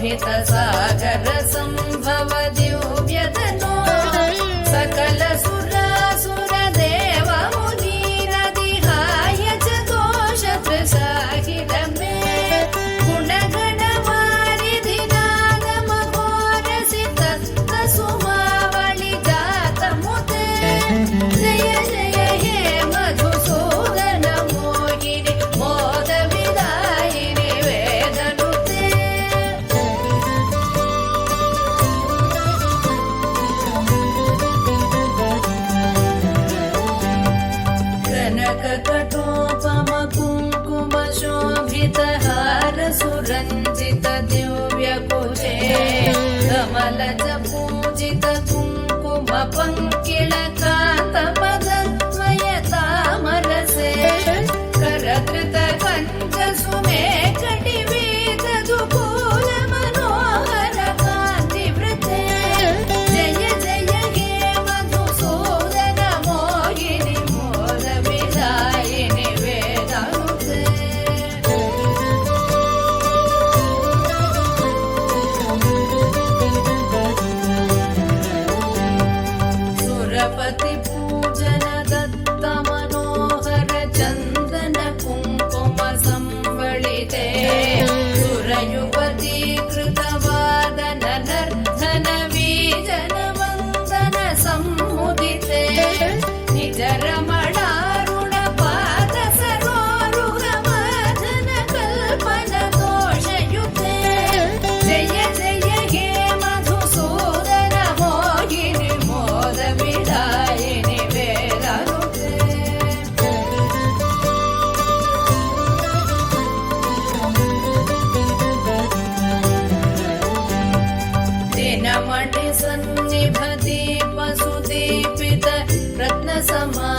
शोभित सागर संभव दिव्यतनो सकल सुरासुर देव मुनीरदिहाय च दोष त्रिसाहित मे गुणगण वारिधि नादम घोरसि तत्त सुमावळि जात मुते जय जय हे मधुसूदन मोहिनि मोद विदायिनि वेदनुते कनक कठोपम कुङ्कुम शोभित हार सुरञ्जित दिव्य कुचे कमलज पूजित कुङ्कुम पङ्किल कान्त पदद्वय तामरसे करकृत कञ्च सुमेख निवेद दुकूल मनोहर कान्तिवृते जय जय हे मधुसूदन मोहिनि मोद विदायिनि वेदानुते सुरपति पूजन दत्त मनोहर चन्दन कुङ्कुम संवलिते सुरयुवती कृतवादन नर्धन वीजन वन्दन सम्मुदिते निज रमणारुण पाद सरोरुह माधन कल्पन दोषयुते जय जय हे मधुसूदन मोहिनि मोद विदायिनि वेदानुते दिनमणि सन्निभ दीप सुदीपित रत्न समा